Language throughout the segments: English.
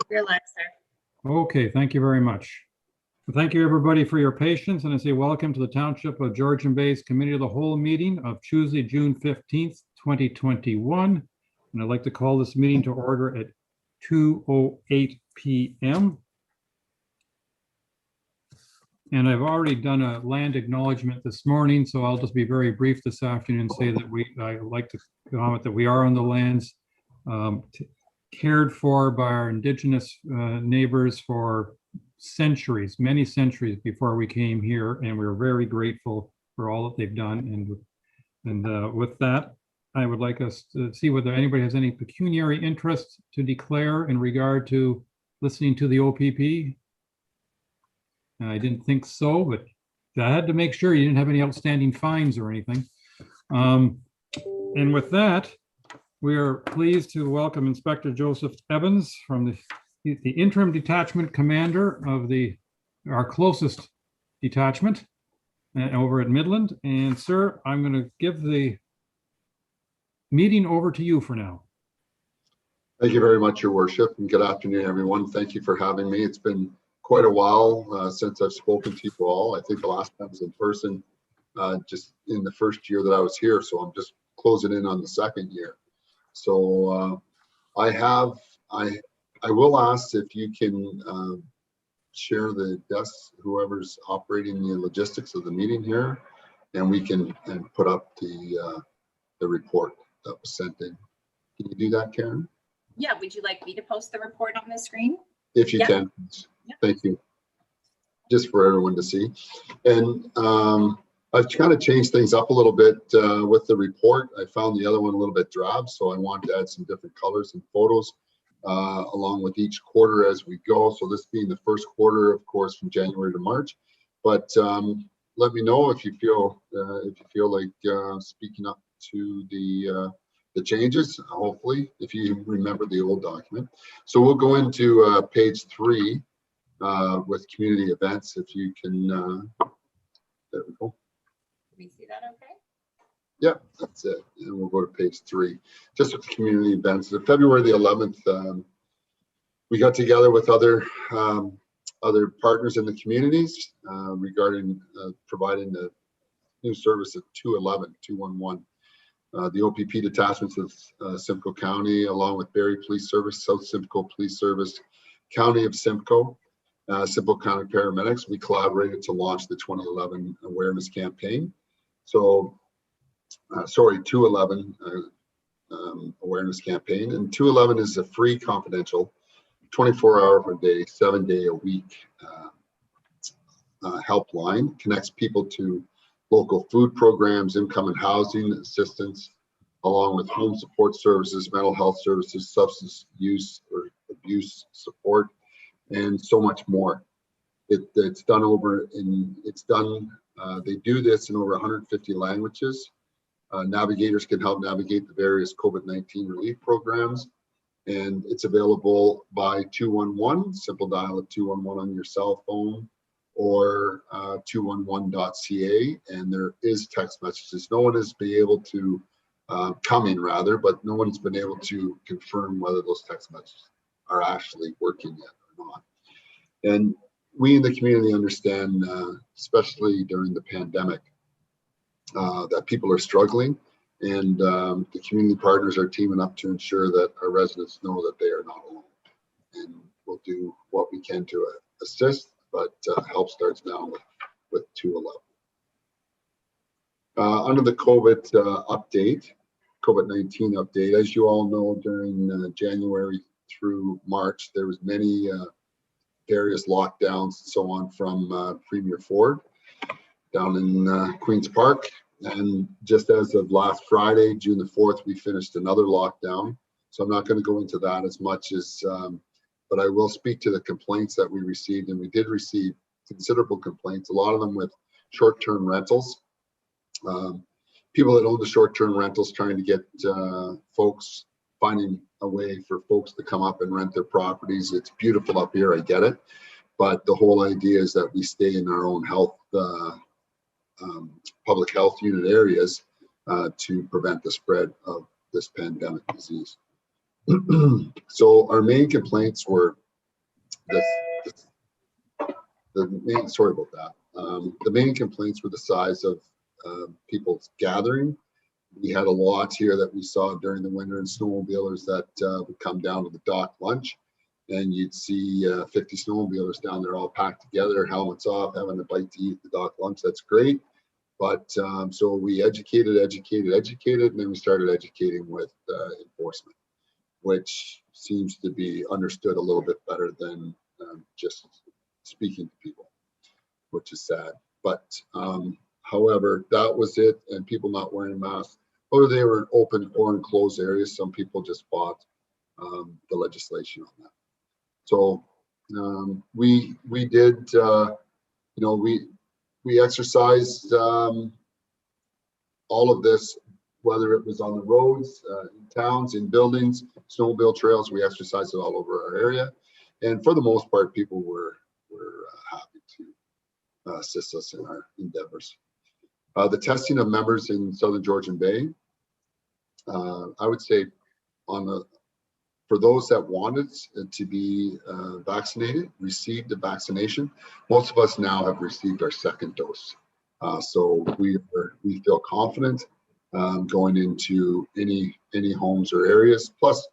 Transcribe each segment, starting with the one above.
You're live, sir. Okay, thank you very much. Thank you, everybody, for your patience, and I say welcome to the Township of Georgian Bay's Committee of the Whole meeting of Tuesday, June 15th, 2021. And I'd like to call this meeting to order at 2:08 p.m. And I've already done a land acknowledgement this morning, so I'll just be very brief this afternoon and say that I like to comment that we are on the lands cared for by our Indigenous neighbors for centuries, many centuries before we came here, and we're very grateful for all that they've done. And with that, I would like us to see whether anybody has any pecuniary interest to declare in regard to listening to the OPP. I didn't think so, but I had to make sure you didn't have any outstanding fines or anything. And with that, we are pleased to welcome Inspector Joseph Evans from the interim detachment commander of our closest detachment over at Midland. And sir, I'm going to give the meeting over to you for now. Thank you very much, Your Worship, and good afternoon, everyone. Thank you for having me. It's been quite a while since I've spoken to you all. I think the last time was in person just in the first year that I was here, so I'm just closing in on the second year. So I will ask if you can share the desk, whoever's operating the logistics of the meeting here, and we can put up the report that was sent in. Can you do that, Karen? Yeah, would you like me to post the report on the screen? If you can, thank you. Just for everyone to see. And I've kind of changed things up a little bit with the report. I found the other one a little bit drab, so I wanted to add some different colors and photos along with each quarter as we go. So this being the first quarter, of course, from January to March. But let me know if you feel like speaking up to the changes, hopefully, if you remember the old document. So we'll go into page 3 with community events. If you can, there we go. Can we see that okay? Yeah, that's it. And we'll go to page 3, just with community events. So February the 11th, we got together with other partners in the communities regarding providing the new service at 211. The OPP detachments of Simcoe County, along with Barrie Police Service, South Simcoe Police Service, County of Simcoe, Simcoe County Paramedics, we collaborated to launch the 2011 awareness campaign. So, 211 awareness campaign. And 211 is a free, confidential, 24-hour a day, 7-day a week helpline. Connects people to local food programs, income and housing assistance, along with home support services, mental health services, substance use or abuse support, and so much more. It's done they do this in over 150 languages. Navigators can help navigate the various COVID-19 relief programs, and it's available by 211, simple dial of 211 on your cell phone, or 211.ca, and there is text messages. No one has been able to, but no one's been able to confirm whether those text messages are actually working yet or not. And we in the community understand, especially during the pandemic, that people are struggling, and the community partners are teaming up to ensure that our residents know that they are not alone. And we'll do what we can to assist, but help starts now with 211. Under the COVID-19 update, as you all know, during January through March, there was many various lockdowns and so on from Premier Ford down in Queen's Park. And just as of last Friday, June the 4th, we finished another lockdown. So I'm not going to go into that as much as, but I will speak to the complaints that we received, and we did receive considerable complaints, a lot of them with short-term rentals. People that own the short-term rentals trying to get folks, finding a way for folks to come up and rent their properties. It's beautiful up here, I get it, but the whole idea is that we stay in our own health, public health unit areas to prevent the spread of this pandemic disease. So our main complaints were sorry about that. The main complaints were the size of people's gathering. We had a lot here that we saw during the winter, and snowmobilers that would come down to the dock lunch, and you'd see 50 snowmobilers down there all packed together, helmets off, having a bite to eat at the dock lunch. That's great. But so we educated, and then we started educating with enforcement, which seems to be understood a little bit better than just speaking to people, which is sad. But however, that was it, and people not wearing masks, whether they were in open or enclosed areas, some people just fought the legislation on that. So we did, we exercised all of this, whether it was on the roads, in towns, in buildings, snowmobile trails. We exercised it all over our area, and for the most part, people were happy to assist us in our endeavors. The testing of members in Southern Georgian Bay, I would say for those that wanted to be vaccinated, received the vaccination. Most of us now have received our second dose. So we feel confident going into any homes or areas. Plus,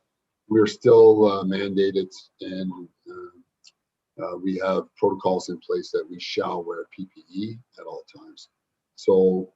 we're still mandated, and we have protocols in place that we shall wear PPE at all times. So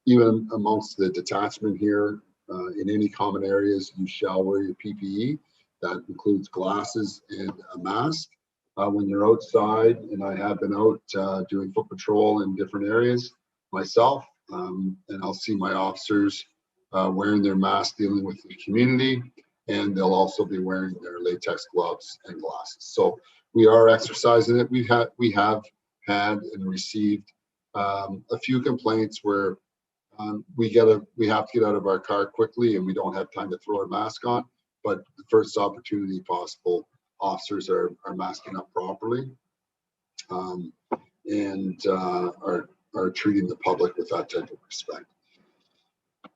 even amongst the detachment here, in any common areas, you shall wear your PPE. That includes glasses and a mask. When you're outside, and I have been out doing foot patrol in different areas myself, and I'll see my officers wearing their masks, dealing with the community, and they'll also be wearing their latex gloves and glasses. So we are exercising it. We have had and received a few complaints where we have to get out of our car quickly and we don't have time to throw our mask on. But the first opportunity possible, officers are masking up properly, and are treating the public with that type of respect.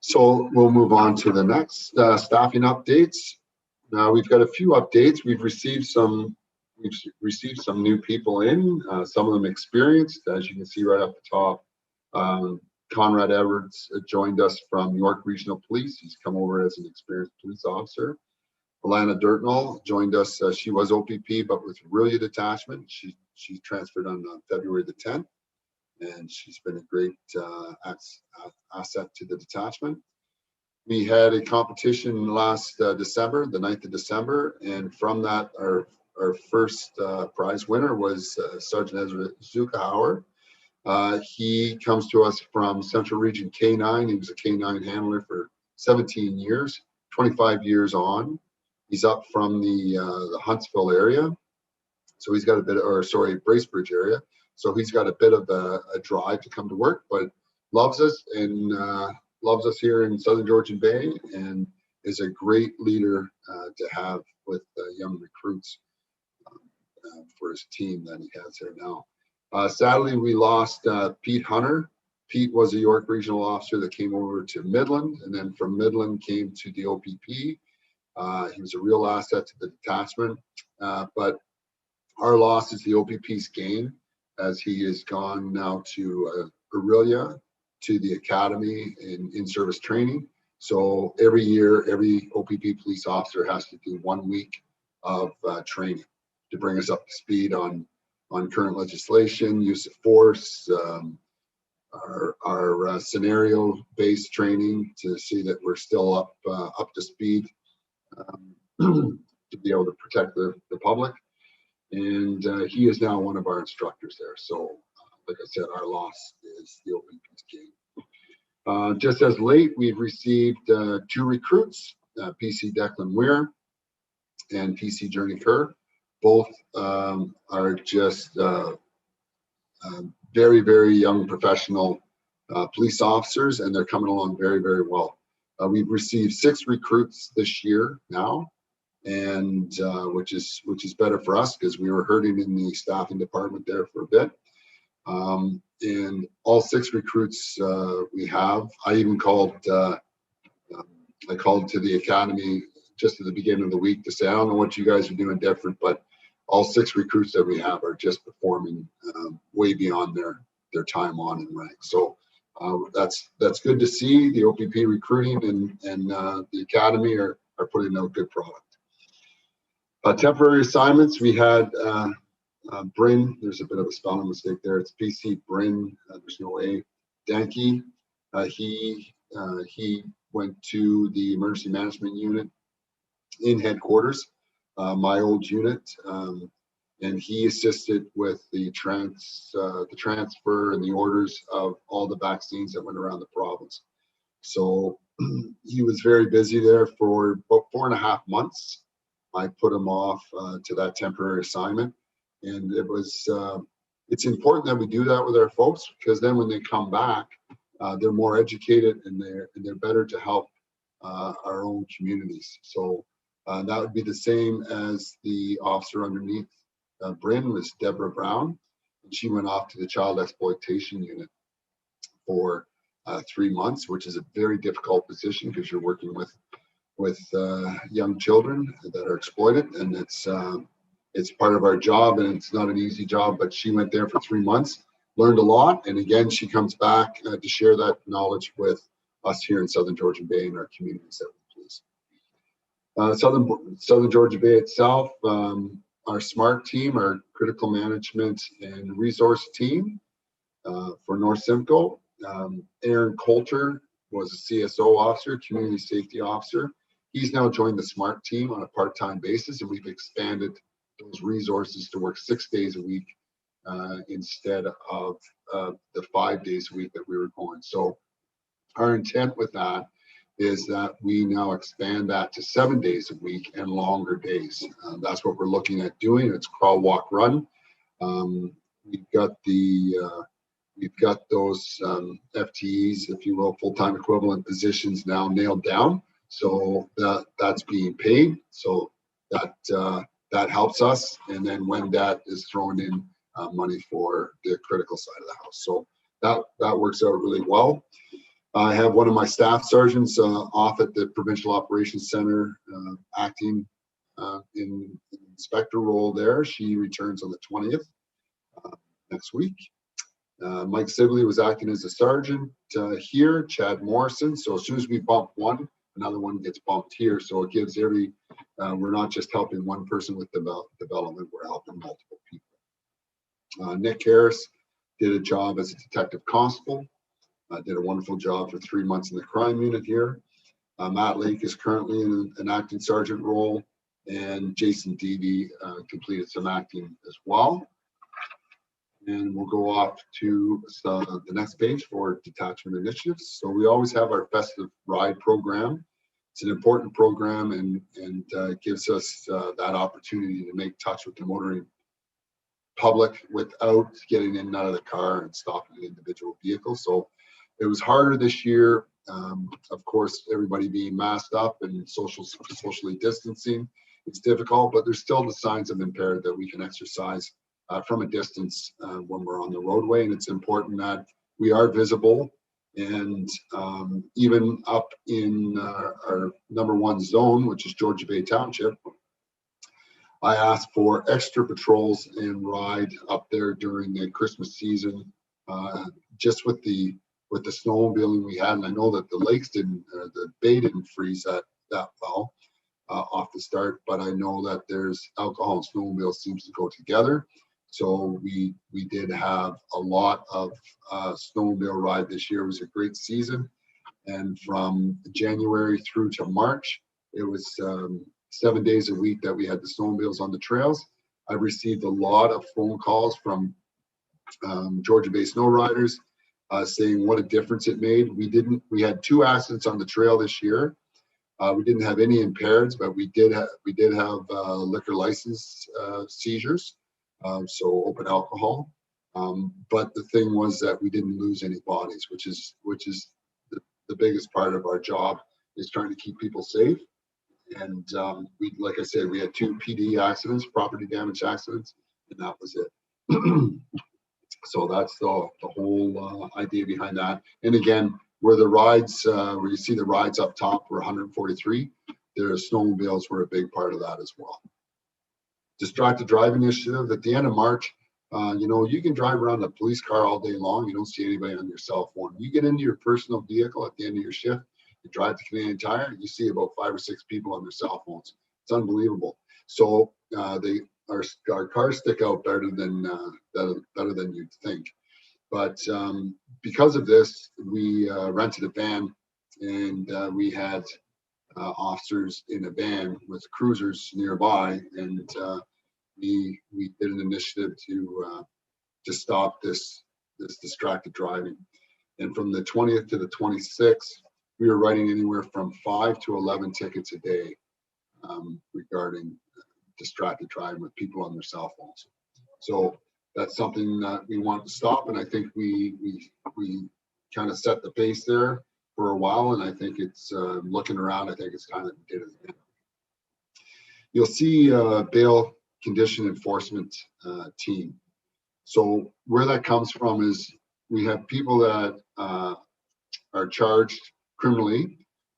So we'll move on to the next staffing updates. Now we've got a few updates. We've received some new people in, some of them experienced, as you can see right up the top. Conrad Edwards joined us from York Regional Police. He's come over as an experienced police officer. Alana Dirtnall joined us. She was OPP, but with Aurelia Detachment. She transferred on February the 10th, and she's been a great asset to the detachment. We had a competition last December, the 9th of December, and from that, our first prize winner was Sergeant Ezra Zukahauer. He comes to us from Central Region K9. He was a K9 handler for 17 years, 25 years on. He's up from the Huntsville area. So he's got a bit of, Bracebridge area. So he's got a bit of a drive to come to work, but loves us and loves us here in Southern Georgian Bay, and is a great leader to have with young recruits for his team that he has here now. Sadly, we lost Pete Hunter. Pete was a York Regional Officer that came over to Midland, and then from Midland came to the OPP. He was a real asset to the detachment, but our loss is the OPP's gain, as he has gone now to Aurelia, to the academy in service training. So every year, every OPP police officer has to do 1 week of training to bring us up to speed on current legislation, use of force, our scenario-based training to see that we're still up to speed to be able to protect the public. And he is now one of our instructors there. So, like I said, our loss is the OPP's gain. Just as late, we've received 2 recruits, PC Declan Weir and PC Journey Kerr. Both are just very, very young professional police officers, and they're coming along very, very well. We've received 6 recruits this year now, and which is better for us because we were hurting in the staffing department there for a bit. And all 6 recruits we have. I even called to the academy just at the beginning of the week to say, I don't know what you guys are doing different, but all 6 recruits that we have are just performing way beyond their time on in rank. So that's good to see. The OPP recruiting and the academy are putting out good product. Temporary assignments, we had Bryn, there's a bit of a spelling mistake there. It's PC Bryn, there's no A. Danke, he went to the emergency management unit in headquarters, my old unit, and he assisted with the transfer and the orders of all the vaccines that went around the province. So he was very busy there for about 4.5 months. I put him off to that temporary assignment, and it's important that we do that with our folks, because then when they come back, they're more educated and they're better to help our own communities. So that would be the same as the officer underneath Bryn was Deborah Brown, and she went off to the child exploitation unit for 3 months, which is a very difficult position because you're working with young children that are exploited, and it's part of our job, and it's not an easy job. But she went there for 3 months, learned a lot, and again she comes back to share that knowledge with us here in Southern Georgian Bay and our communities that we please. Southern Georgian Bay itself, our SMART team, our critical management and resource team for North Simcoe. Aaron Coulter was a CSO officer, community safety officer. He's now joined the SMART team on a part-time basis, and we've expanded those resources to work 6 days a week instead of the 5 days a week that we were going. So our intent with that is that we now expand that to 7 days a week and longer days. That's what we're looking at doing. It's crawl, walk, run. We've got those FTEs, if you will, full-time equivalent positions now nailed down. So that's being paid. So that helps us. And then when that is thrown in money for the critical side of the house. So that works out really well. I have one of my staff sergeants off at the Provincial Operations Center acting in inspector role there. She returns on the 20th next week. Mike Sibley was acting as a sergeant here, Chad Morrison. So as soon as we bump one, another one gets bumped here. So it gives we're not just helping one person with development, we're helping multiple people. Nick Harris did a job as a detective constable. Did a wonderful job for 3 months in the crime unit here. Matt Lake is currently in an acting sergeant role, and Jason Deavy completed some acting as well. And we'll go off to the next page for detachment initiatives. So we always have our festive ride program. It's an important program and gives us that opportunity to make touch with the motoring public without getting in and out of the car and stopping an individual vehicle. So it was harder this year. Of course, everybody being masked up and socially distancing, it's difficult, but there's still the signs of impaired that we can exercise from a distance when we're on the roadway. And it's important that we are visible. And even up in our #1 zone, which is Georgian Bay Township, I asked for extra patrols and ride up there during the Christmas season, just with the snowmobiling we had. And I know that the lakes the bay didn't freeze that well off the start, but I know that there's alcohol and snowmobile seems to go together. So we did have a lot of snowmobile ride this year. It was a great season. And from January through to March, it was 7 days a week that we had the snowmobiles on the trails. I received a lot of phone calls from Georgian Bay snow riders saying what a difference it made. We had 2 accidents on the trail this year. We didn't have any impaireds, but we did have liquor license seizures. So open alcohol, but the thing was that we didn't lose any bodies, which is the biggest part of our job, is trying to keep people safe. And like I said, we had 2 PD accidents, property damage accidents, and that was it. So that's the whole idea behind that. And again, where the rides, where you see the rides up top were 143, their snowmobiles were a big part of that as well. Distracted Drive Initiative. At the end of March, you know, you can drive around a police car all day long. You don't see anybody on your cell phone. You get into your personal vehicle at the end of your shift, you drive to Canadian Tire, you see about 5 or 6 people on their cell phones. It's unbelievable. So our cars stick out better than you'd think. But because of this, we rented a van, and we had officers in a van with cruisers nearby, and we did an initiative to stop this distracted driving. And from the 20th to the 26th, we were writing anywhere from 5 to 11 tickets a day regarding distracted driving with people on their cell phones. So that's something that we want to stop, and I think we kind of set the pace there for a while, and I think it's looking around, I think it's time that we did it again. You'll see bail condition enforcement team. So where that comes from is we have people that are charged criminally,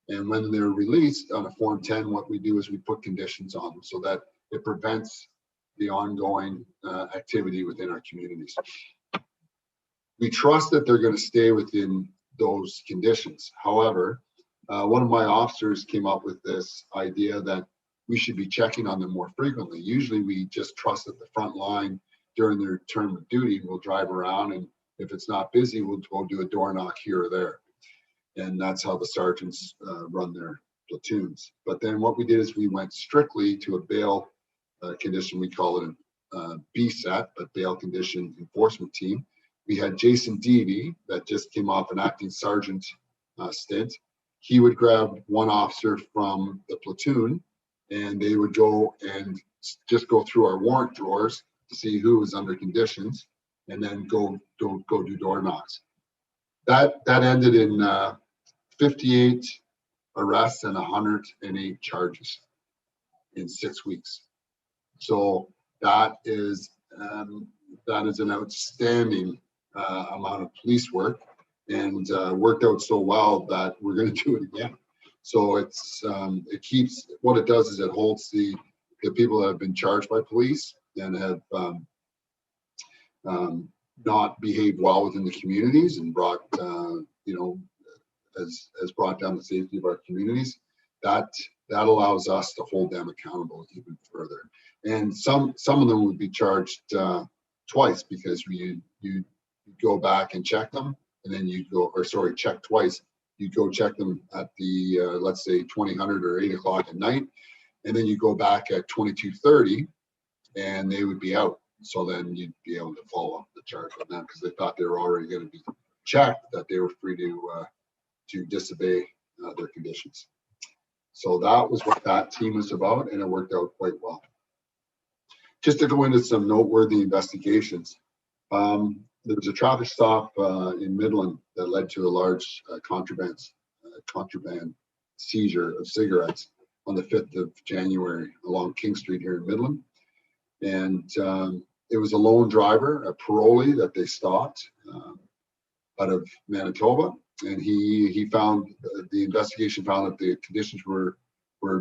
and when they're released on a Form 10, what we do is we put conditions on them so that it prevents the ongoing activity within our communities. We trust that they're going to stay within those conditions. However, one of my officers came up with this idea that we should be checking on them more frequently. Usually we just trust that the front line during their term of duty will drive around, and if it's not busy, we'll do a door knock here or there. And that's how the sergeants run their platoons. But then what we did is we went strictly to a bail condition. We call it a BSET, but bail condition enforcement team. We had Jason Deavy that just came off an acting sergeant stint. He would grab one officer from the platoon, and they would go and just go through our warrant drawers to see who was under conditions, and then go do door knocks. That ended in 58 arrests and 108 charges in 6 weeks. So that is an outstanding amount of police work, and worked out so well that we're going to do it again. So it keeps, what it does is it holds the people that have been charged by police and have not behaved well within the communities and brought has brought down the safety of our communities. That allows us to hold them accountable even further. And some of them would be charged twice, because you go back and check them, and then check twice. You go check them at the let's say 2000 or 8 o'clock at night, and then you go back at 22:30, and they would be out. So then you'd be able to follow up the charge on them, because they thought they were already going to be checked, that they were free to disobey their conditions. So that was what that team was about, and it worked out quite well. Just to go into some noteworthy investigations, there was a traffic stop in Midland that led to a large contraband seizure of cigarettes on the 5th of January along King Street here in Midland. And it was a lone driver, a parolee that they stopped out of Manitoba. And he found, the investigation found that the conditions were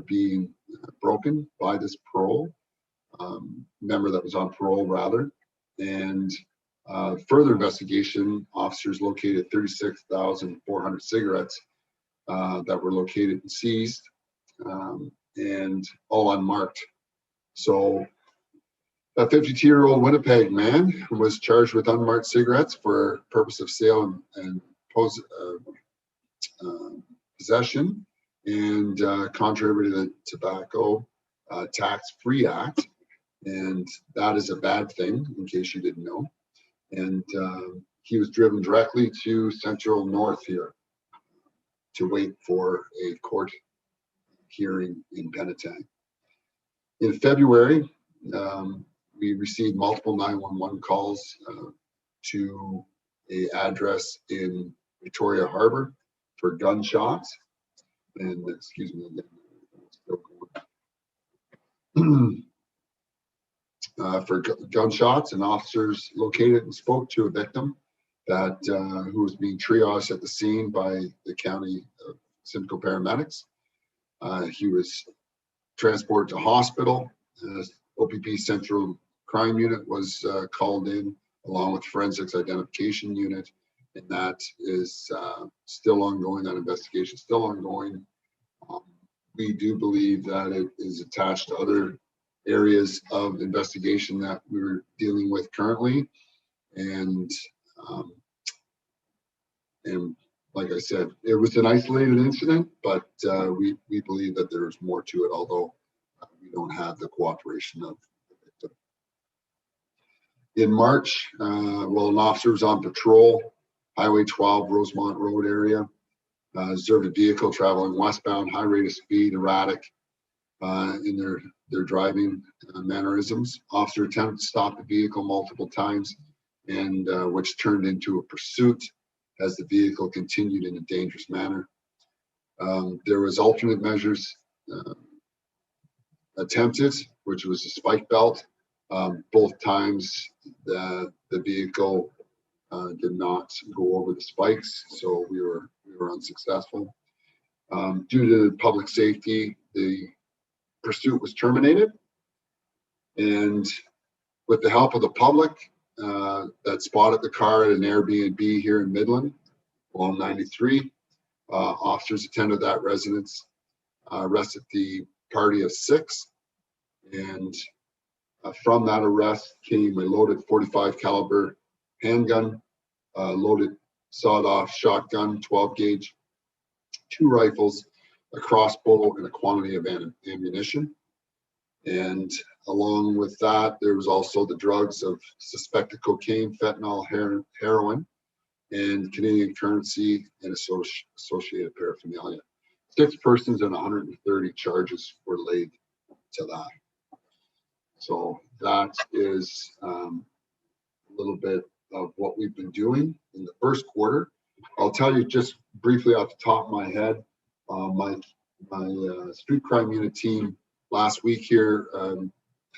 being broken by this parole member that was on parole rather. And further investigation, officers located 36,400 cigarettes that were located and seized, and all unmarked. So a 52-year-old Winnipeg man was charged with unmarked cigarettes for purpose of sale and possession, and contrary to the Tobacco Tax-Free Act, and that is a bad thing, in case you didn't know. And he was driven directly to Central North here to wait for a court hearing in Penetang. In February, we received multiple 911 calls to an address in Victoria Harbor for gunshots. And excuse me again. For gunshots, and officers located and spoke to a victim that who was being triaged at the scene by the county Simcoe paramedics. He was transported to hospital. OPP Central Crime Unit was called in, along with Forensics Identification Unit, and that is still ongoing. That investigation is still ongoing. We do believe that it is attached to other areas of investigation that we're dealing with currently, and like I said, it was an isolated incident, but we believe that there's more to it, although we don't have the cooperation of the victim. In March, while an officer was on patrol, Highway 12, Rosemont Road area, observed a vehicle traveling westbound, high rate of speed, erratic in their driving mannerisms. Officer attempted to stop the vehicle multiple times, and which turned into a pursuit as the vehicle continued in a dangerous manner. There was alternate measures attempted, which was a spike belt. Both times the vehicle did not go over the spikes, so we were unsuccessful. Due to public safety, the pursuit was terminated, and with the help of the public that spotted the car at an Airbnb here in Midland, along 93, officers attended that residence, arrested the party of 6, and from that arrest came a loaded .45 caliber handgun, loaded sawed-off shotgun, 12 gauge, 2 rifles, a crossbow, and a quantity of ammunition. And along with that, there was also the drugs of suspected cocaine, fentanyl, heroin, and Canadian currency and associated paraphernalia. 6 persons and 130 charges were laid to that. So that is a little bit of what we've been doing in the first quarter. I'll tell you just briefly off the top of my head, my street crime unit team last week here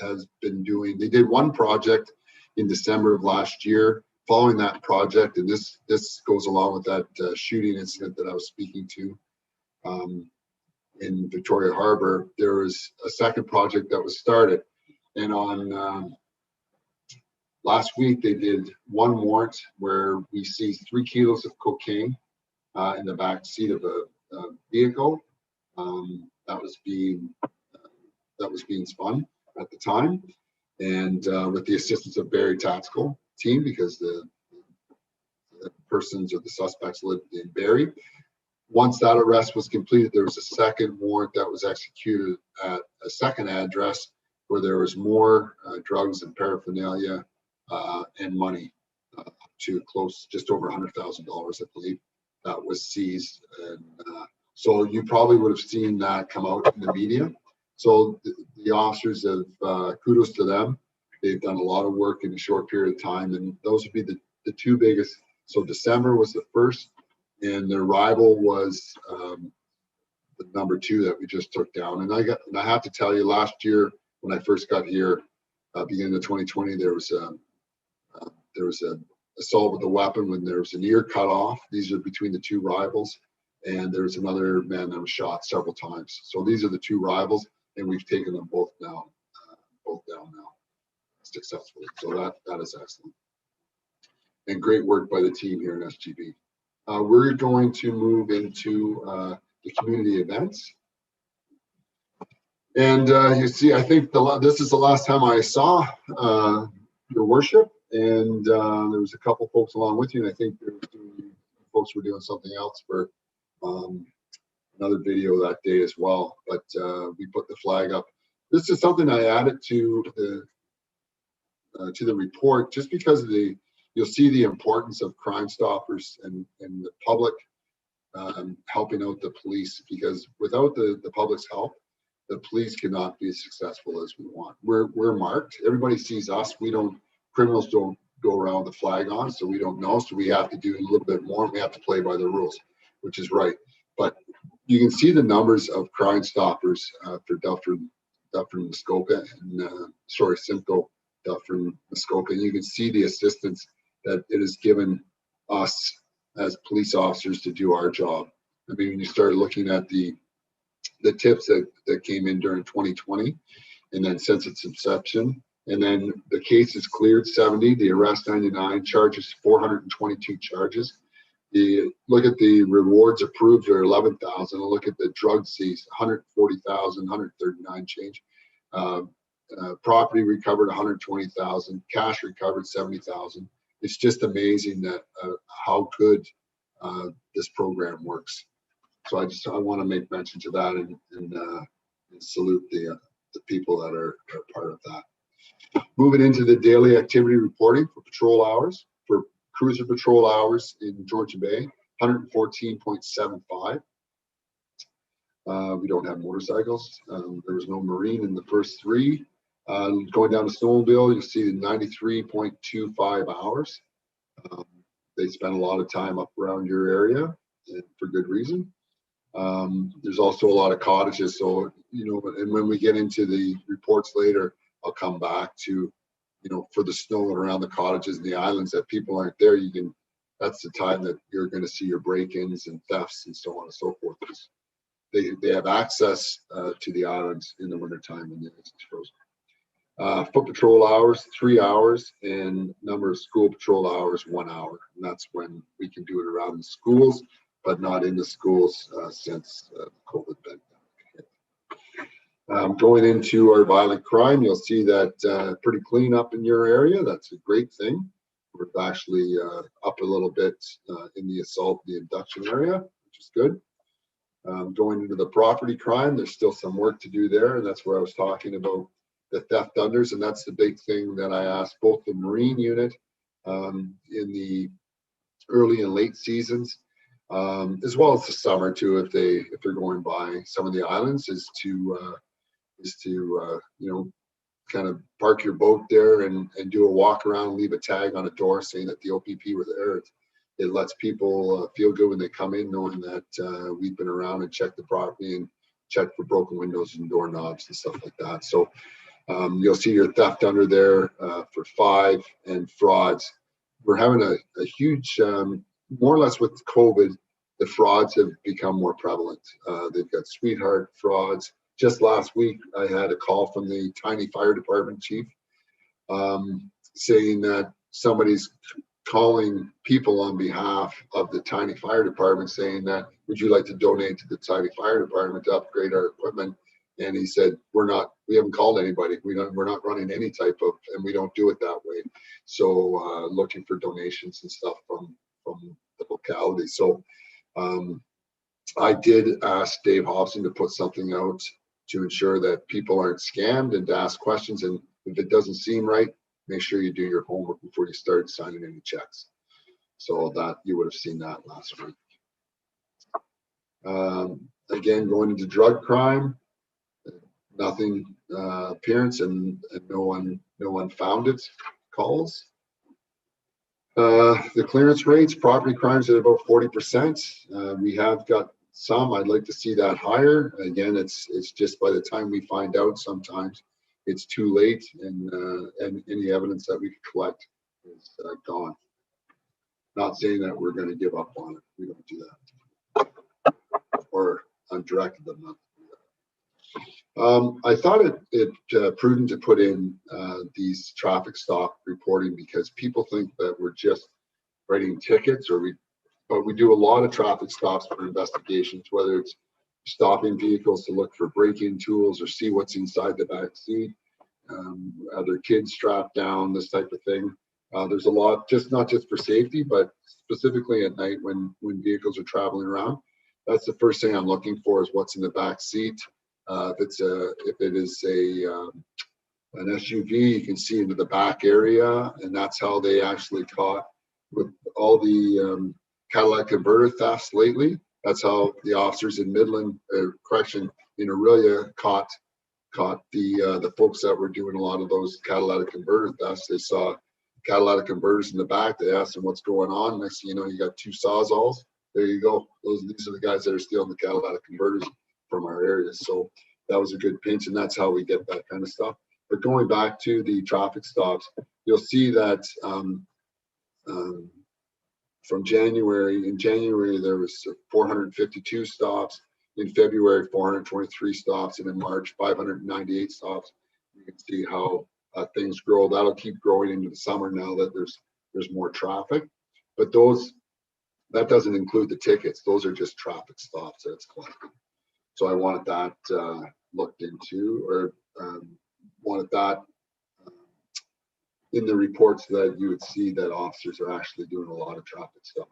has been doing, they did one project in December of last year. Following that project, and this goes along with that shooting incident that I was speaking to in Victoria Harbor, there was a second project that was started. And on last week, they did one warrant where we seized 3 kilos of cocaine in the back seat of a vehicle that was being spun at the time, and with the assistance of Barrie Tactical Team, because the persons or the suspects lived in Barrie. Once that arrest was completed, there was a second warrant that was executed at a second address where there was more drugs and paraphernalia and money to close, just over $100,000, I believe, that was seized. And so you probably would have seen that come out in the media. So the officers have, kudos to them. They've done a lot of work in a short period of time, and those would be the 2 biggest. So December was the first, and their rival was the number 2 that we just took down. And I have to tell you, last year when I first got here, beginning of 2020, there was a assault with a weapon when there was an ear cut off. These are between the 2 rivals, and there was another man that was shot several times. So these are the 2 rivals, and we've taken them both down now successfully. So that is excellent, and great work by the team here in SGB. We're going to move into the community events. And you see, I think this is the last time I saw your worship, and there was a couple folks along with you, and I think folks were doing something else for another video that day as well. But we put the flag up. This is something I added to the report, just because of you'll see the importance of Crime Stoppers and the public helping out the police, because without the public's help, the police cannot be as successful as we want. We're marked. Everybody sees us. Criminals don't go around with the flag on, so we don't know. So we have to do a little bit more. We have to play by the rules, which is right. But you can see the numbers of Crime Stoppers for Dufferin, Muskoka, and Simcoe, Dufferin, Muskoka. And you can see the assistance that it has given us as police officers to do our job. I mean, when you start looking at the tips that came in during 2020, and then since its inception. And then the cases cleared 70, the arrest 99, charges 422 charges. Look at the rewards approved are 11,000. Look at the drug seized, 140,000, 139 change. Property recovered 120,000, cash recovered 70,000. It's just amazing that how good this program works. So I want to make mention to that and salute the people that are part of that. Moving into the daily activity reporting for patrol hours, for cruiser patrol hours in Georgian Bay, 114.75. We don't have motorcycles. There was no marine in the first three. Going down to snowmobile, you'll see 93.25 hours. They spend a lot of time up around your area, and for good reason. There's also a lot of cottages, so and when we get into the reports later, I'll come back to for the snow and around the cottages and the islands that people aren't there. That's the time that you're going to see your break-ins and thefts and so on and so forth. They have access to the islands in the wintertime when it's frozen. Foot patrol hours, 3 hours, and number of school patrol hours, 1 hour. And that's when we can do it around the schools, but not in the schools since COVID pandemic. Going into our violent crime, you'll see that pretty clean up in your area. That's a great thing. We're actually up a little bit in the assault, the abduction area, which is good. Going into the property crime, there's still some work to do there, and that's where I was talking about the theft unders, and that's the big thing that I asked both the Marine unit in the early and late seasons, as well as the summer too, if they're going by some of the islands, is to kind of park your boat there and do a walk around, leave a tag on a door saying that the OPP were there. It lets people feel good when they come in, knowing that we've been around and checked the property and checked for broken windows and doorknobs and stuff like that. So you'll see your theft under there for 5, and frauds. We're having a huge, more or less with COVID, the frauds have become more prevalent. They've got sweetheart frauds. Just last week, I had a call from the Tiny Fire Department chief saying that somebody's calling people on behalf of the Tiny Fire Department saying that, would you like to donate to the Tiny Fire Department to upgrade our equipment? And he said, we haven't called anybody. We're not running any type of, and we don't do it that way. So looking for donations and stuff from the locality. So I did ask Dave Hobson to put something out to ensure that people aren't scammed and to ask questions. And if it doesn't seem right, make sure you do your homework before you start signing any checks. So that you would have seen that last week. Again, going into drug crime, nothing appearance and no one found it calls. The clearance rates, property crimes at about 40%. We have got some. I'd like to see that higher. Again, it's just by the time we find out, sometimes it's too late, and any evidence that we could collect is gone. Not saying that we're going to give up on it. We don't do that, or I've directed them not to do that. I thought it prudent to put in these traffic stop reporting because people think that we're just writing tickets, but we do a lot of traffic stops for investigations, whether it's stopping vehicles to look for break-in tools or see what's inside the back seat, are there kids strapped down, this type of thing. There's a lot, not just for safety, but specifically at night when vehicles are traveling around. That's the first thing I'm looking for, is what's in the back seat. If it is an SUV, you can see into the back area, and that's how they actually caught with all the Cadillac converter thefts lately. That's how the officers in in Aurelia caught the folks that were doing a lot of those catalytic converter thefts. They saw catalytic converters in the back. They asked them what's going on. Next thing you know, you got 2 Sawzalls. There you go. These are the guys that are stealing the catalytic converters from our area. So that was a good pinch, and that's how we get that kind of stuff. But going back to the traffic stops, you'll see that from in January there was 452 stops. In February, 423 stops, and in March, 598 stops. You can see how things grow. That'll keep growing into the summer now that there's more traffic. But that doesn't include the tickets. Those are just traffic stops that it's collecting. So I wanted that looked into, or wanted that in the reports so that you would see that officers are actually doing a lot of traffic stops.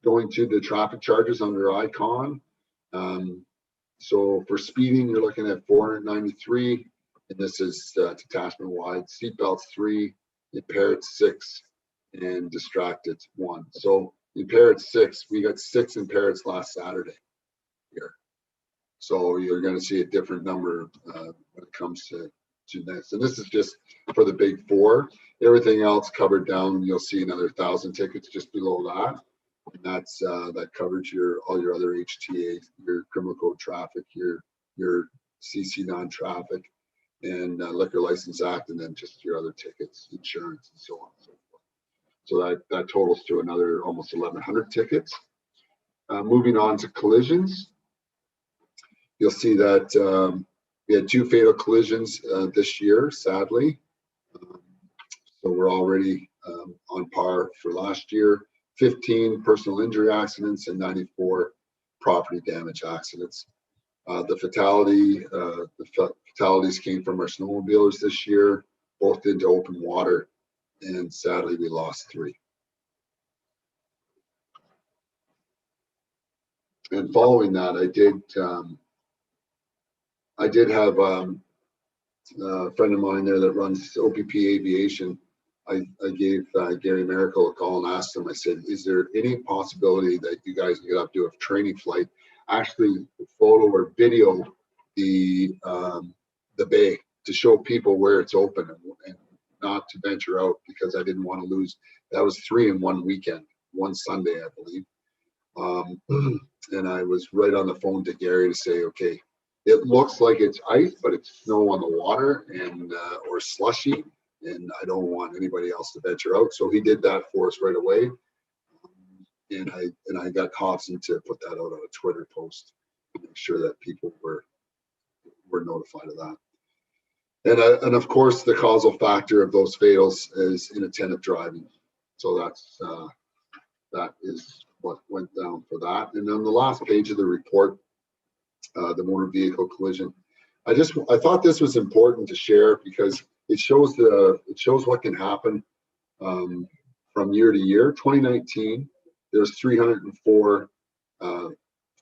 Going to the traffic charges under ICON. So for speeding, you're looking at 493, and this is detachment wide. Seatbelts 3, impaired 6, and distracted 1. So impaired 6, we got 6 impaired last Saturday here. So you're going to see a different number when it comes to next. And this is just for the big 4. Everything else covered down, you'll see another 1,000 tickets just below that. And that's that covers all your other HTA, your criminal code traffic, your CC non-traffic, and Liquor License Act, and then just your other tickets, insurance, and so on and so forth. So that totals to another almost 1,100 tickets. Moving on to collisions, you'll see that we had 2 fatal collisions this year, sadly. So we're already on par for last year. 15 personal injury accidents and 94 property damage accidents. The fatalities came from our snowmobilers this year, both into open water, and sadly we lost 3. And following that, I did have a friend of mine there that runs OPP Aviation. I gave Gary Miracle a call and asked him, I said, is there any possibility that you guys can get up, do a training flight, actually photo or video the bay to show people where it's open and not to venture out, because I didn't want to lose. That was 3 in one weekend, one Sunday, I believe. And I was right on the phone to Gary to say, okay, it looks like it's ice, but it's snow on the water and or slushy, and I don't want anybody else to venture out. So he did that for us right away. And I got Hobson to put that out on a Twitter post to make sure that people were notified of that. And of course, the causal factor of those fatals is inattentive driving. So that is what went down for that. And on the last page of the report, the motor vehicle collision, I thought this was important to share because it shows what can happen from year to year. 2019, there's 304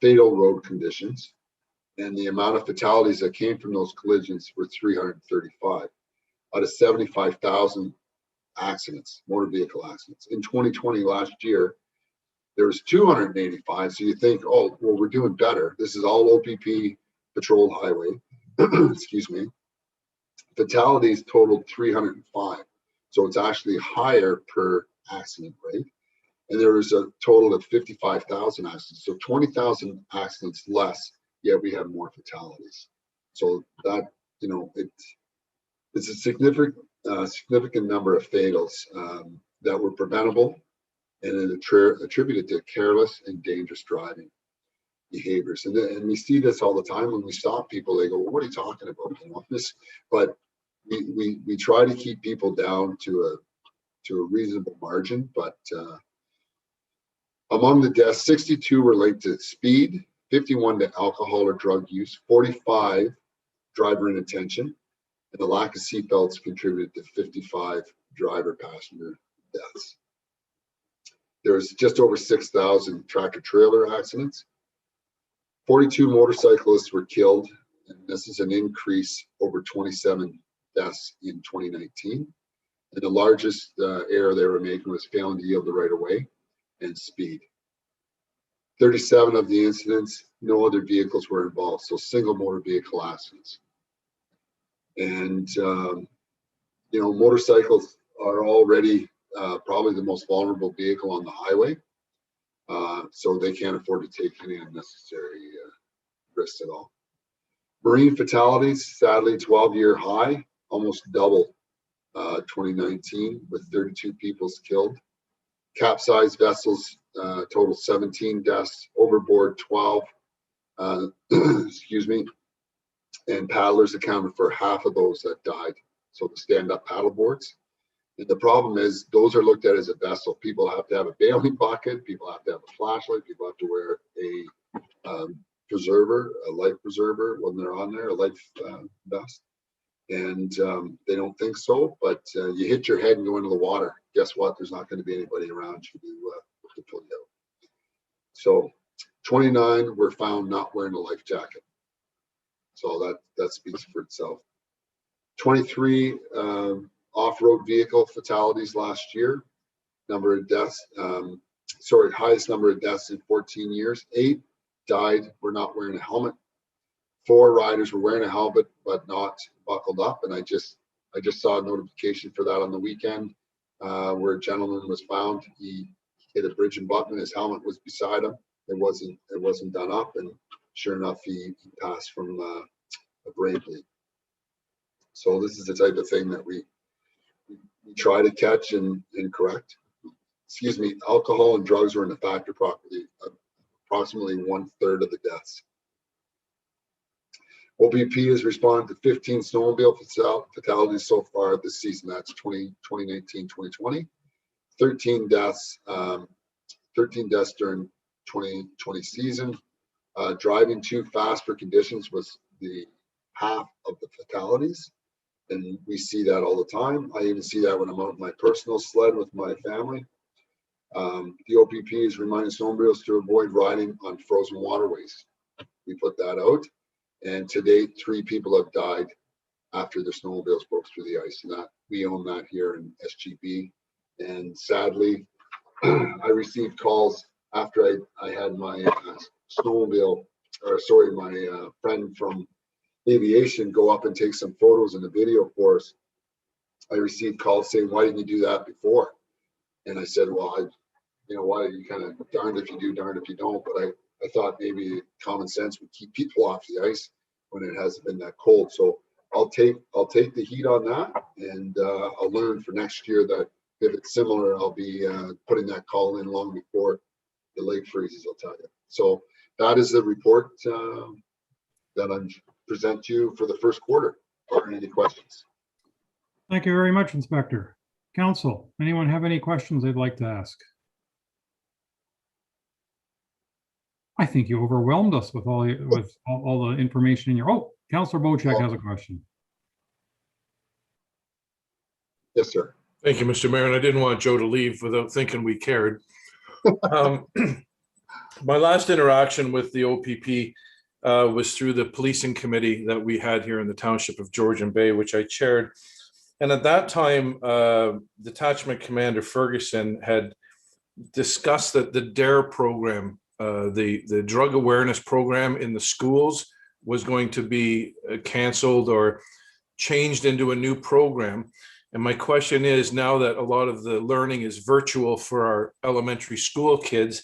fatal road conditions, and the amount of fatalities that came from those collisions were 335 out of 75,000 accidents, motor vehicle accidents. In 2020, last year, there was 285. So you think, oh, well, we're doing better. This is all OPP patrolled highway. Excuse me. Fatalities totaled 305. So it's actually higher per accident rate. And there was a total of 55,000 accidents. So 20,000 accidents less, yet we have more fatalities. So that, it's a significant number of fatals that were preventable, and it attributed to careless and dangerous driving behaviors. And we see this all the time when we stop people. They go, well, what are you talking about? But we try to keep people down to a reasonable margin. But among the deaths, 62 relate to speed, 51 to alcohol or drug use, 45 driver inattention, and the lack of seatbelts contributed to 55 driver-passenger deaths. There's just over 6,000 tractor-trailer accidents. 42 motorcyclists were killed, and this is an increase over 27 deaths in 2019. And the largest error they were making was failing to yield the right of way and speed. 37 of the incidents, no other vehicles were involved, so single motor vehicle accidents. And motorcycles are already probably the most vulnerable vehicle on the highway, so they can't afford to take any unnecessary risks at all. Marine fatalities, sadly, 12-year high, almost double 2019 with 32 people killed. Capsized vessels total 17 deaths, overboard 12, excuse me. and paddlers accounted for half of those that died. So the stand-up paddle boards. And the problem is those are looked at as a vessel. People have to have a bailing bucket. People have to have a flashlight. People have to wear a preserver, a life preserver when they're on there, a life vest. And they don't think so, but you hit your head and go into the water. Guess what? There's not going to be anybody around you to pull you out. So 29 were found not wearing a life jacket. So that speaks for itself. 23 off-road vehicle fatalities last year. Number of deaths, highest number of deaths in 14 years. 8 died, were not wearing a helmet. 4 riders were wearing a helmet but not buckled up. And I just saw a notification for that on the weekend where a gentleman was found. He hit a bridge and button. His helmet was beside him. It wasn't done up, and sure enough, he passed from a brain bleed. So this is the type of thing that we try to catch and correct. Excuse me, alcohol and drugs were in a factor approximately 1/3 of the deaths. OPP has responded to 15 snowmobile fatalities so far this season. That's 2019, 2020. 13 deaths during 2020 season. Driving too fast for conditions was the half of the fatalities. And we see that all the time. I even see that when I'm out in my personal sled with my family. The OPP is reminding snowmobiles to avoid riding on frozen waterways. We put that out. And to date, 3 people have died after their snowmobiles broke through the ice. And that we own that here in SGB. And sadly, I received calls after I had my my friend from aviation go up and take some photos and a video for us. I received calls saying, "Why didn't you do that before?" And I said, "Well, why are you kind of darned if you do, darned if you don't?" But I thought maybe common sense would keep people off the ice when it hasn't been that cold. So I'll take the heat on that, and I'll learn for next year that if it's similar, I'll be putting that call in long before the lake freezes, I'll tell you. So that is the report that I'm present to you for the first quarter. Are there any questions? Thank you very much, Inspector. Council, anyone have any questions they'd like to ask? I think you overwhelmed us with all the information in your. Oh, Councillor Bocek has a question. Yes, sir. Thank you, Mr. Mayor. And I didn't want Joe to leave without thinking we cared. My last interaction with the OPP was through the policing committee that we had here in the Township of Georgian Bay, which I chaired. And at that time, Detachment Commander Ferguson had discussed that the DARE program, the drug awareness program in the schools, was going to be canceled or changed into a new program. And my question is, now that a lot of the learning is virtual for our elementary school kids,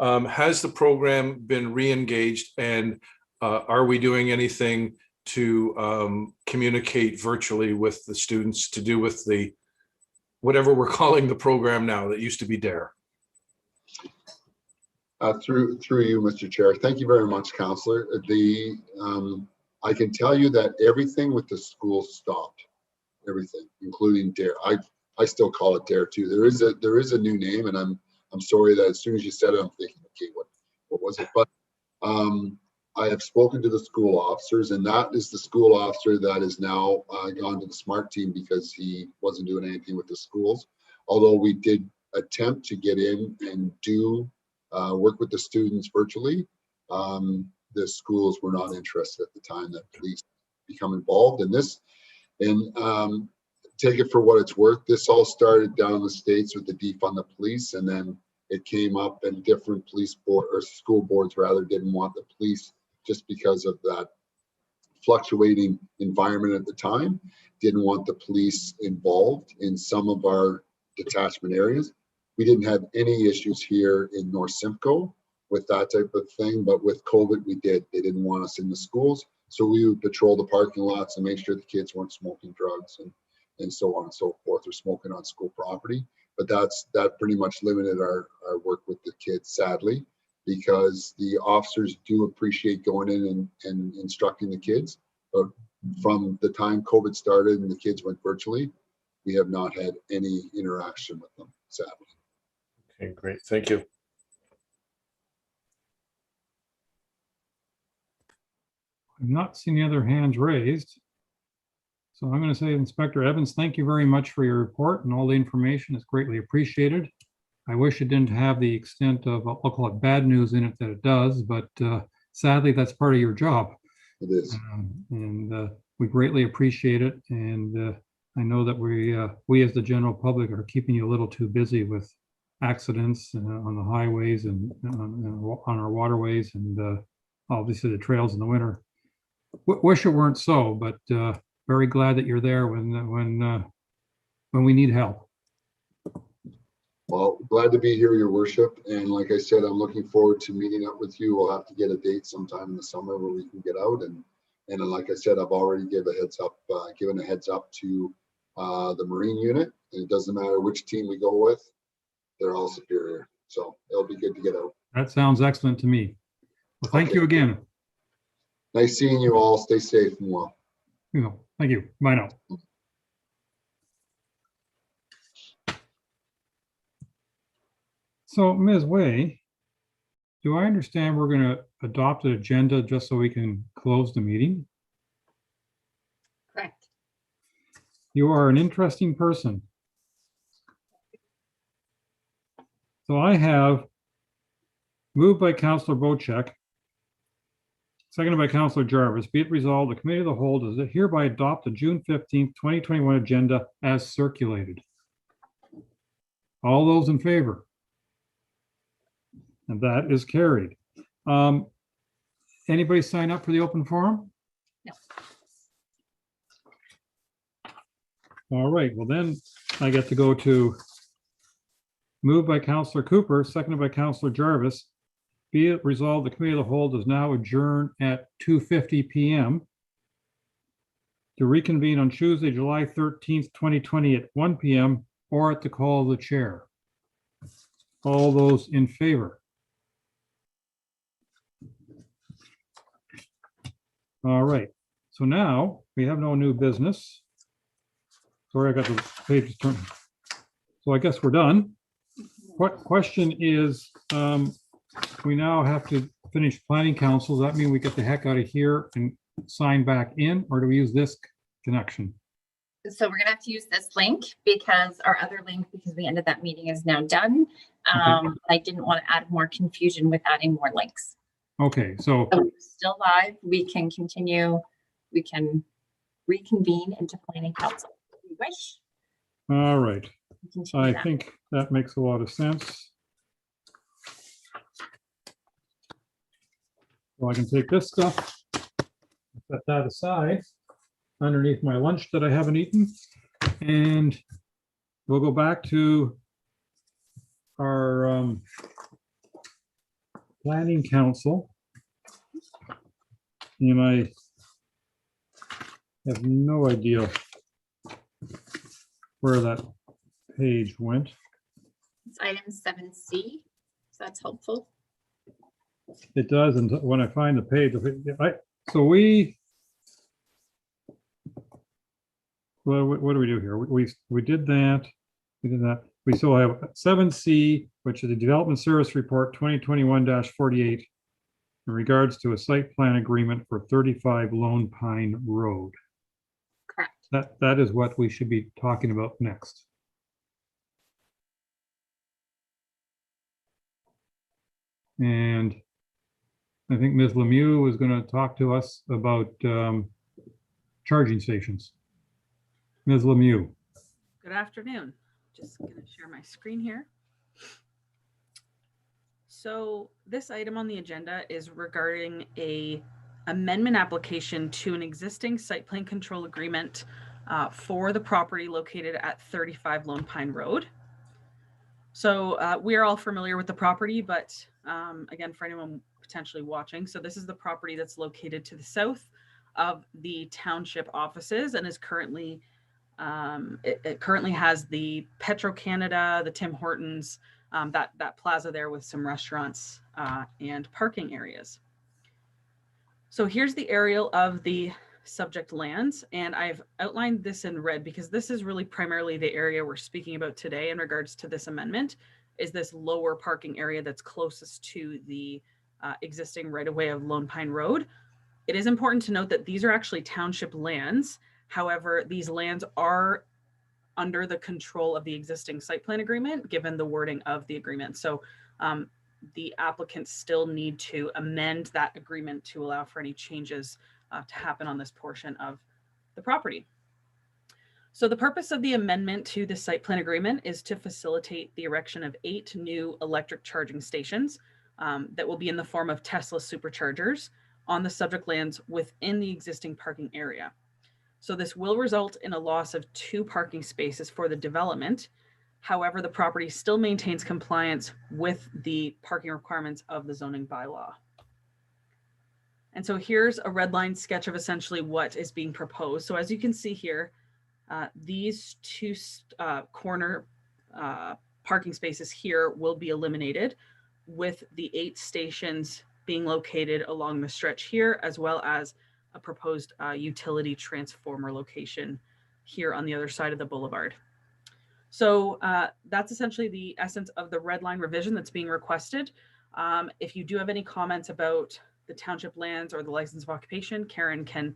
has the program been re-engaged, and are we doing anything to communicate virtually with the students to do with the whatever we're calling the program now that used to be DARE? Through you, Mr. Chair. Thank you very much, Councillor. I can tell you that everything with the school stopped. Everything, including DARE. I still call it DARE too. There is a new name, and I'm sorry that as soon as you said it, I'm thinking, okay, what was it? But I have spoken to the school officers, and that is the school officer that is now gone to the SMART team because he wasn't doing anything with the schools. Although we did attempt to get in and do work with the students virtually, the schools were not interested at the time that police become involved in this. And take it for what it's worth. This all started down in the States with the defund the police, and then it came up, and different police board or school boards rather didn't want the police just because of that fluctuating environment at the time. Didn't want the police involved in some of our detachment areas. We didn't have any issues here in North Simcoe with that type of thing, but with COVID, we did. They didn't want us in the schools. So we would patrol the parking lots and make sure the kids weren't smoking drugs and so on and so forth, or smoking on school property. But that pretty much limited our work with the kids, sadly, because the officers do appreciate going in and instructing the kids. But from the time COVID started and the kids went virtually, we have not had any interaction with them, sadly. Okay, great. Thank you. I've not seen any other hands raised. So I'm going to say, Inspector Evans, thank you very much for your report, and all the information is greatly appreciated. I wish it didn't have the extent of, I'll call it bad news in it that it does, but sadly, that's part of your job. It is. We greatly appreciate it. And I know that we as the general public are keeping you a little too busy with accidents on the highways and on our waterways, and obviously the trails in the winter. Wish it weren't so, but very glad that you're there when we need help. Well, glad to be here, Your Worship. And like I said, I'm looking forward to meeting up with you. We'll have to get a date sometime in the summer where we can get out. And like I said, I've already given a heads up to the Marine unit. And it doesn't matter which team we go with, they're all superior. So it'll be good to get out. That sounds excellent to me. Well, thank you again. Nice seeing you all. Stay safe and well. Thank you. Bye now. So, Ms. Way, do I understand we're going to adopt an agenda just so we can close the meeting? Correct. You are an interesting person. So I have moved by Councillor Bocek, seconded by Councillor Jarvis. Be it resolved, the Committee of the Whole does hereby adopt the June 15th, 2021 agenda as circulated. All those in favor? And that is carried. Anybody sign up for the open forum? No. All right, well then I get to go to moved by Councillor Cooper, seconded by Councillor Jarvis. Be it resolved, the Committee of the Whole does now adjourn at 2:50 p.m. to reconvene on Tuesday, July 13th, 2020 at 1 p.m. or at the call of the chair. All those in favor? All right, so now we have no new business. Sorry, I got the pages turned. So I guess we're done. What question is, we now have to finish planning council. Does that mean we get the heck out of here and sign back in, or do we use this connection? So we're gonna have to use this link because our other link, because we ended that meeting, is now done. I didn't want to add more confusion with adding more links. Okay, so So we're still live. We can continue. We can reconvene into planning council if we wish. all right. Continue I that. think that makes a lot of sense. Well, I can take this stuff, set that aside underneath my lunch that I haven't eaten, and we'll go back to our planning council. And I have no idea where that page went. It's item 7C, so that's helpful. It does, and when I find the page, well, what do we do here? We did that. We did that. We still have 7C, which is the Development Service Report 2021-48 in regards to a site plan agreement for 35 Lone Pine Road. Correct. That is what we should be talking about next. And I think Ms. Lemieux is going to talk to us about charging stations. Ms. Lemieux. Good afternoon. Just going to share my screen here. So this item on the agenda is regarding a amendment application to an existing site plan control agreement for the property located at 35 Lone Pine Road. So we are all familiar with the property, but again, for anyone potentially watching, so this is the property that's located to the south of the township offices and is currently, it currently has the Petro-Canada, the Tim Hortons, that plaza there with some restaurants and parking areas. So here's the aerial of the subject lands. And I've outlined this in red because this is really primarily the area we're speaking about today in regards to this amendment, is this lower parking area that's closest to the existing right-of-way of Lone Pine Road. It is important to note that these are actually township lands. However, these lands are under the control of the existing site plan agreement, given the wording of the agreement. So the applicants still need to amend that agreement to allow for any changes to happen on this portion of the property. So the purpose of the amendment to the site plan agreement is to facilitate the erection of 8 new electric charging stations that will be in the form of Tesla superchargers on the subject lands within the existing parking area. So this will result in a loss of 2 parking spaces for the development. However, the property still maintains compliance with the parking requirements of the zoning bylaw. And so here's a red line sketch of essentially what is being proposed. So as you can see here, these 2 corner parking spaces here will be eliminated, with the 8 stations being located along the stretch here, as well as a proposed utility transformer location here on the other side of the boulevard. So that's essentially the essence of the red line revision that's being requested. If you do have any comments about the township lands or the license of occupation, Karen can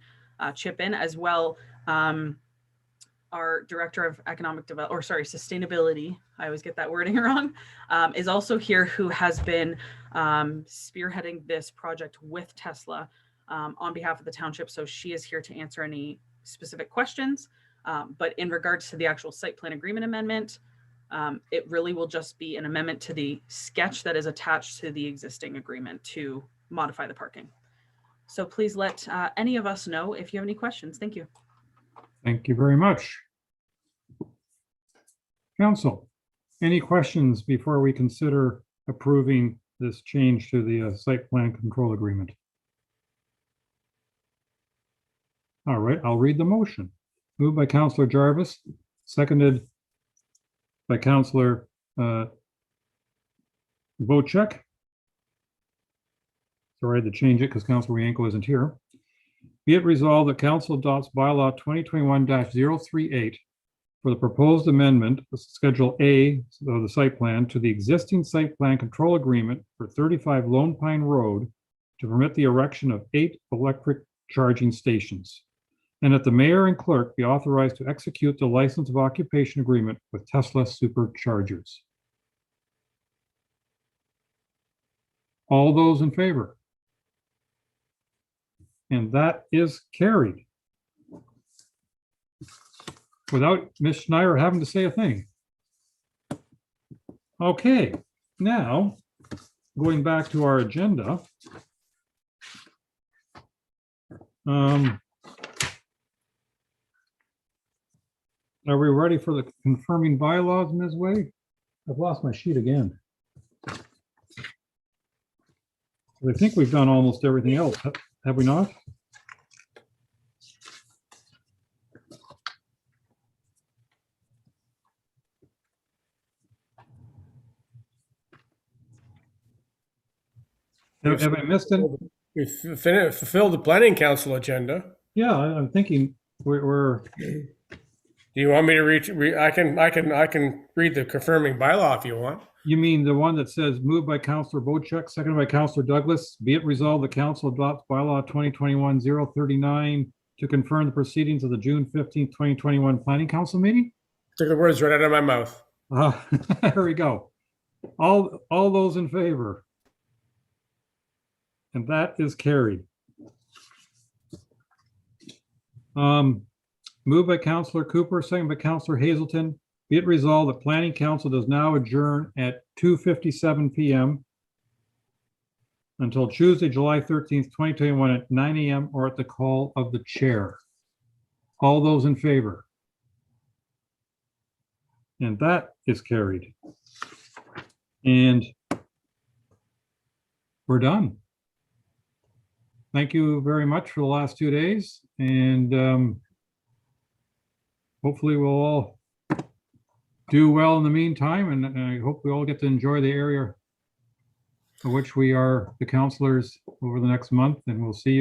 chip in as well. Our director of sustainability, I always get that wording wrong, is also here, who has been spearheading this project with Tesla on behalf of the township. So she is here to answer any specific questions. But in regards to the actual site plan agreement amendment, it really will just be an amendment to the sketch that is attached to the existing agreement to modify the parking. So please let any of us know if you have any questions. Thank you. Thank you very much. Council, any questions before we consider approving this change to the site plan control agreement? All right, I'll read the motion. Moved by Councillor Jarvis, seconded by Councillor Wojcik. Sorry, I had to change it because Councillor Rienko isn't here. Be it resolved that Council adopts bylaw 2021-038 for the proposed amendment of Schedule A of the site plan to the existing site plan control agreement for 35 Lone Pine Road to permit the erection of 8 electric charging stations, and that the mayor and clerk be authorized to execute the license of occupation agreement with Tesla superchargers. All those in favor? And that is carried without Ms. Schneider having to say a thing. Okay, now going back to our agenda. Are we ready for the confirming bylaws, Ms. Wade? I've lost my sheet again. I think we've done almost everything else, have we not? Have I missed it? We fulfilled the planning council agenda. Yeah, I'm thinking we're. Do you want me to read? I can read the confirming bylaw if you want. You mean the one that says moved by Councillor Wojcik, seconded by Councillor Douglas? Be it resolved, the council adopts bylaw 2021-039 to confirm the proceedings of the June 15th, 2021 planning council meeting? Took the words right out of my mouth. There we go. All those in favor? And that is carried. Moved by Councillor Cooper, second by Councillor Hazelton. Be it resolved that Planning Council does now adjourn at 2:57 p.m. until Tuesday, July 13th, 2021 at 9 a.m. or at the call of the chair. All those in favor? And that is carried. And we're done. Thank you very much for the last 2 days, and hopefully we'll all do well in the meantime, and I hope we all get to enjoy the area for which we are the counselors over the next month, and we'll see you